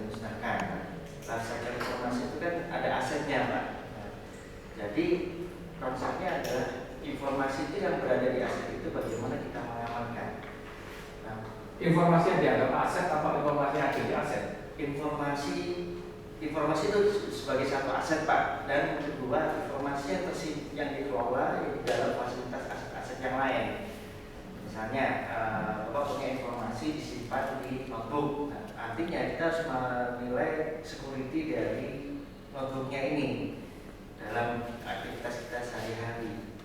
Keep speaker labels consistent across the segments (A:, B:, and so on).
A: dimusnahkan. Lifecycle informasi itu kan ada asetnya Pak. Jadi konsepnya adalah informasi itu yang berada di aset itu bagaimana kita mengamankan. Nah,
B: informasi yang dianggap aset atau informasi yang ada di aset?
A: Informasi itu sebagai satu aset Pak, dan kedua informasi yang dikelola di dalam fasilitas aset-aset yang lain. Misalnya Bapak punya informasi disimpan di notebook, nah, artinya kita harus menilai security dari notebooknya ini dalam aktivitas kita sehari-hari.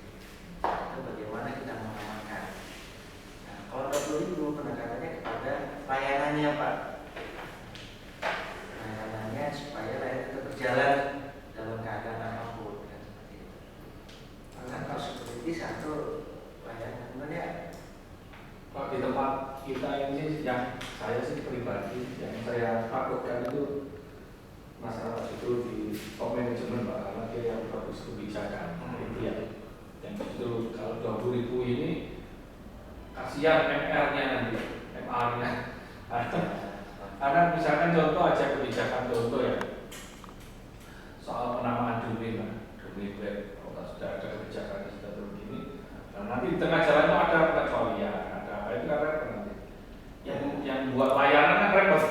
A: Itu bagaimana kita mengamankan. Nah, kalau 20.000 pendekatannya kepada layanannya Pak, layanannya supaya layanan itu berjalan dalam keadaan apapun kan, seperti itu. Kalau security satu layanan sebenarnya.
B: Kalau di tempat kita ini yang saya sih pribadi yang saya takutkan itu masalah itu di top manajemen Pak, karena dia yang bagus kebijakan itu ya. Yang itu kalau 20.000 ini kasihan MR-nya nanti, MR-nya. Karena misalkan contoh aja kebijakan contoh ya soal penamaan domain web, kalau sudah ada kebijakan sudah begini, nah nanti di tengah jalan itu ada pengecualian, ada apa itu kan repot nanti. Yang buat layanan kan repot,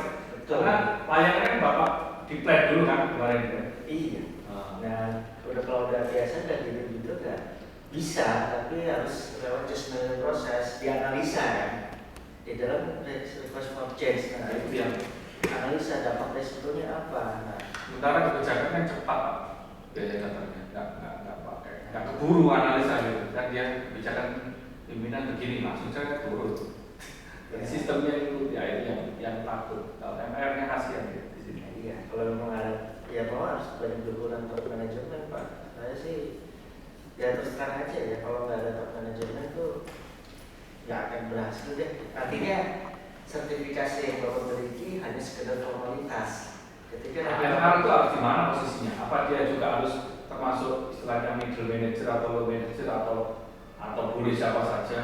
B: karena layanan kan Bapak di plan dulu kan kemarin kan.
A: Iya. Nah, kalau udah biasa dan gitu kan bisa, tapi harus lewat just proses dianalisa kan di dalam request for change. Nah, itu yang analisa dampak resikonya apa. Nah,
B: sementara kebijakan kan cepat Pak, biaya datanya nggak keburu analisa gitu. Dan dia kebijakan pimpinan begini langsung saya turun. Jadi sistemnya itu ya ini yang takut. Kalau MR-nya kasihan gitu di sini.
A: Iya, kalau memang ada ya bahwa harus banyak dukungan top manajemen Pak. Saya sih ya terus terang aja ya, kalau nggak ada top manajemen itu nggak akan berhasil deh. Artinya sertifikasi yang Bapak miliki hanya sekedar formalitas. Ketika
B: MR itu harus di mana posisinya? Apa dia juga harus termasuk istilahnya middle manager atau low manager atau boleh siapa saja?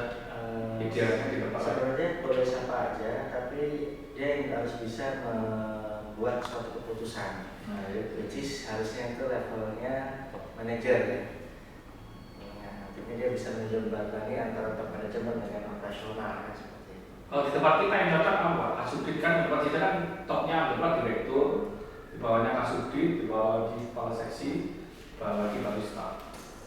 B: Idealnya di tempat
A: sebenarnya boleh siapa aja, tapi dia yang harus bisa membuat suatu keputusan. Nah, which is harusnya itu levelnya manajer ya. Nah, artinya dia bisa menjembatani antara top manajemen dengan operasional kan, seperti itu.
B: Kalau di tempat kita yang cocok apa? Kasubdit kan di tempat kita kan topnya adalah direktur, di bawahnya kasubdit, di bawah di kepala seksi, di bawah lagi barista.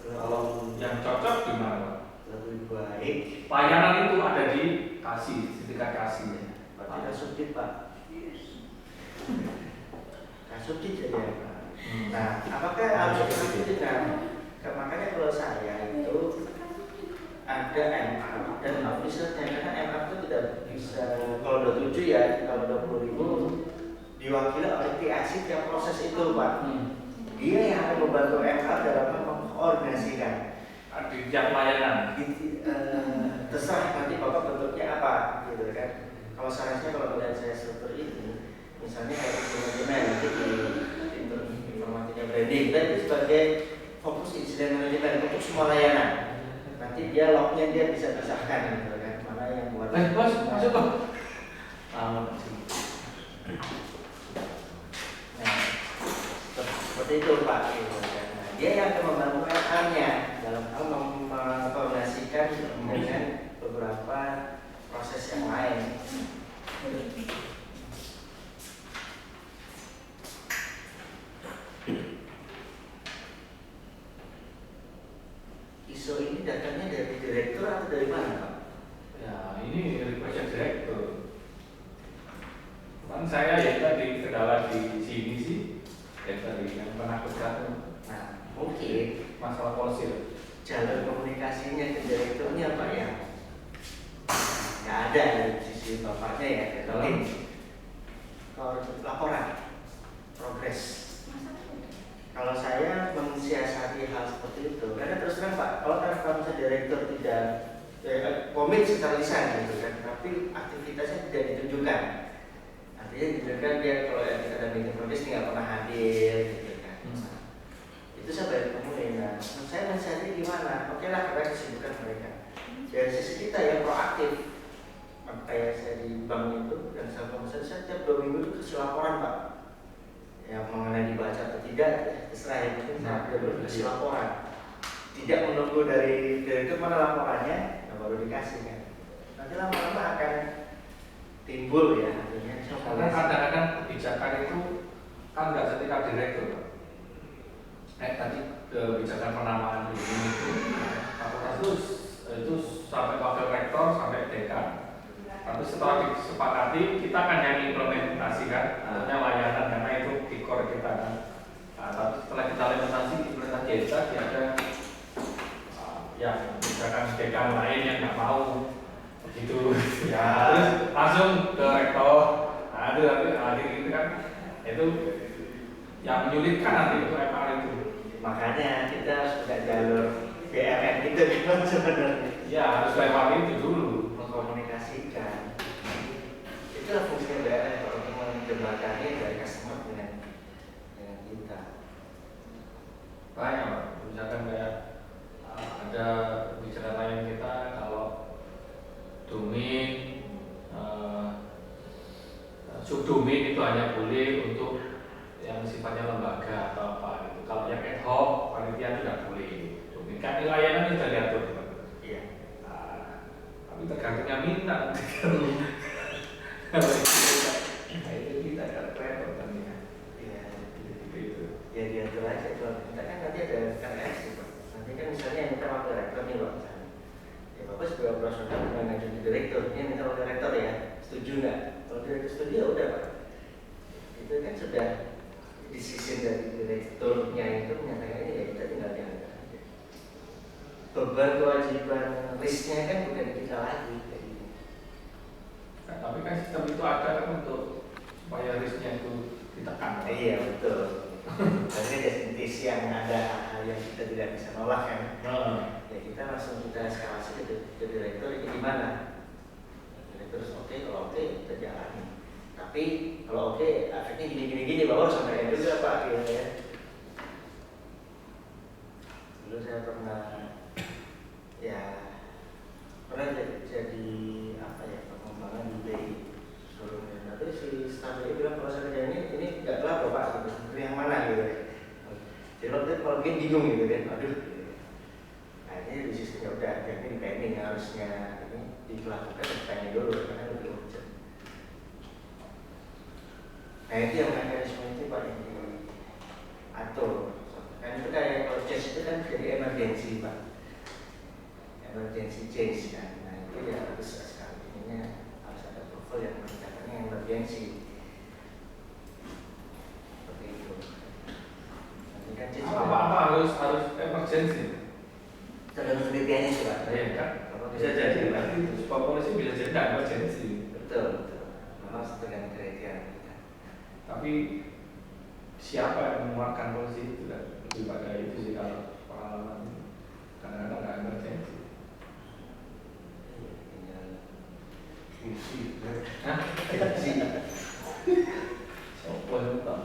B: Kalau yang cocok di mana?
A: Lebih baik
B: layanan itu ada di kasih, di tingkat kasih ya.
A: Berarti kasubdit Pak. Kasubdit jadi apa? Nah, apakah harus kasubdit? Nah, makanya kalau saya itu ada MR dan officernya, karena MR itu tidak bisa, kalau 27 ya, kalau 20.000 diwakili oleh TAC yang proses itu Pak. Dia yang akan membantu MR dalam mengkoordinasikan
B: di tiap layanan.
A: Terserah nanti Bapak bentuknya apa gitu kan. Kalau seharusnya kalau melihat saya struktur ini, misalnya kayak manajemen nanti di informatika branding, dan itu sebagai fokus insiden manajemen untuk semua layanan. Nanti dia lognya dia bisa pisahkan gitu kan, mana yang buat.
B: Bos, masuk Bos.
A: Nah, seperti itu Pak. Gitu kan. Nah, dia yang akan membantu HR-nya dalam hal mengkoordinasikan dengan beberapa proses yang lain. ISO ini datanya dari direktur atau dari mana Pak?
B: Ya ini request direktur. Kan saya ya tadi kendala di sini sih, ya tadi yang menakutkan.
A: Nah, mungkin
B: masalah policy.
A: Jalur komunikasinya ke direkturnya Pak ya? Nggak ada dari sisi bapaknya ya, kalau laporan progres. Kalau saya mensiasati hal seperti itu, karena terus terang Pak, kalau misalnya direktur tidak komit secara lisan gitu kan, tapi aktivitasnya tidak ditunjukkan. Artinya ditunjukkan dia kalau ada meeting progres nggak pernah hadir gitu kan. Itu saya banyak temuin. Nah, saya mensiasati gimana? Oke lah, karena kesibukan mereka. Dari sisi kita yang proaktif, kayak saya di bank itu dan saya tiap 2 minggu itu kasih laporan Pak. kasih laporan. Tidak menunggu dari direktur mana laporannya, nah baru dikasih kan. Nanti lama-lama akan timbul ya artinya.
B: Karena kadang-kadang kebijakan itu kan nggak setingkat direktur. Tadi kebijakan penamaan ini itu, fakultas itu sampai wakil rektor sampai dekan. Tapi setelah disepakati kita akan yang implementasikan, artinya layanan karena itu di core kita kan. Nah, tapi setelah kita implementasi kita ada ya misalkan dekan lain yang nggak mau begitu, ya terus langsung ke rektor. Nah, itu nanti gitu kan, itu yang menyulitkan nanti itu MR itu.
A: Makanya kita harus punya jalur BRN itu kan sebenarnya.
B: Ya harus lewat itu dulu.
A: Mengkomunikasikan. Itulah fungsi BRN kalau menjembatani dari customer dengan kita.
B: Banyak, Pak. Misalkan kayak ada bicara lain kita kalau domain subdomain itu hanya boleh untuk yang sifatnya lembaga atau apa gitu. Kalau yang ad hoc panitia tidak boleh. Domain kan layanan sudah diatur.
A: Iya.
B: Tapi tergantung yang minta. Nah, itu kita kan repot kan ya.
A: Iya.
B: Itu.
A: Ya diatur aja kalau kita kan nanti ada KRS gitu. Nanti kan misalnya yang minta wakil rektor nih Pak. Ya Bapak sebagai operasional dengan ngajuin ke direktur, ini minta wakil rektor ya, setuju nggak? Kalau direktur setuju ya udah Pak. Itu kan sudah decision dari direkturnya itu menyatakan ini ya kita tinggal diangkat aja. Beban kewajiban risknya kan bukan di kita lagi.
B: Nah, tapi kan sistem itu ada kan untuk supaya risknya itu ditekan.
A: Iya betul. Tapi ada sisi yang ada hal yang kita tidak bisa nolak kan. Ya kita langsung kita eskalasi ke direktur ini gimana? Direktur oke, kalau oke kita jalani. Tapi kalau oke efeknya gini baru sampai juga Pak gitu ya. Dulu saya pernah jadi apa ya pengembangan di BI sebelumnya. Tapi si staf itu bilang kalau saya kerja ini nggak gelap loh Pak, gitu. Yang mana gitu. Jadi waktu itu kalau bikin bingung gitu kan, aduh. Nah ini bisnisnya udah jadi planning harusnya ini dilakukan planning dulu karena lebih urgent. Nah itu yang mekanisme itu Pak yang diatur. Kan itu kayak kalau change itu kan jadi emergency Pak. Emergency change kan. Nah itu ya harus sekali ininya harus ada approval yang mencatatnya emergency. Seperti itu. Nanti kan change
B: apa harus emergency.
A: Tergantung penelitiannya sih Pak.
B: Iya kan. Bisa jadi nanti supaya polisi bisa jadi emergency.
A: Betul. Memang tergantung penelitian kita.
B: Tapi siapa yang mengeluarkan polisi itu kan lebih pada itu sih kalau pengalaman kadang-kadang nggak emergency.
A: Fungsi,
B: Hah? Sopo itu tak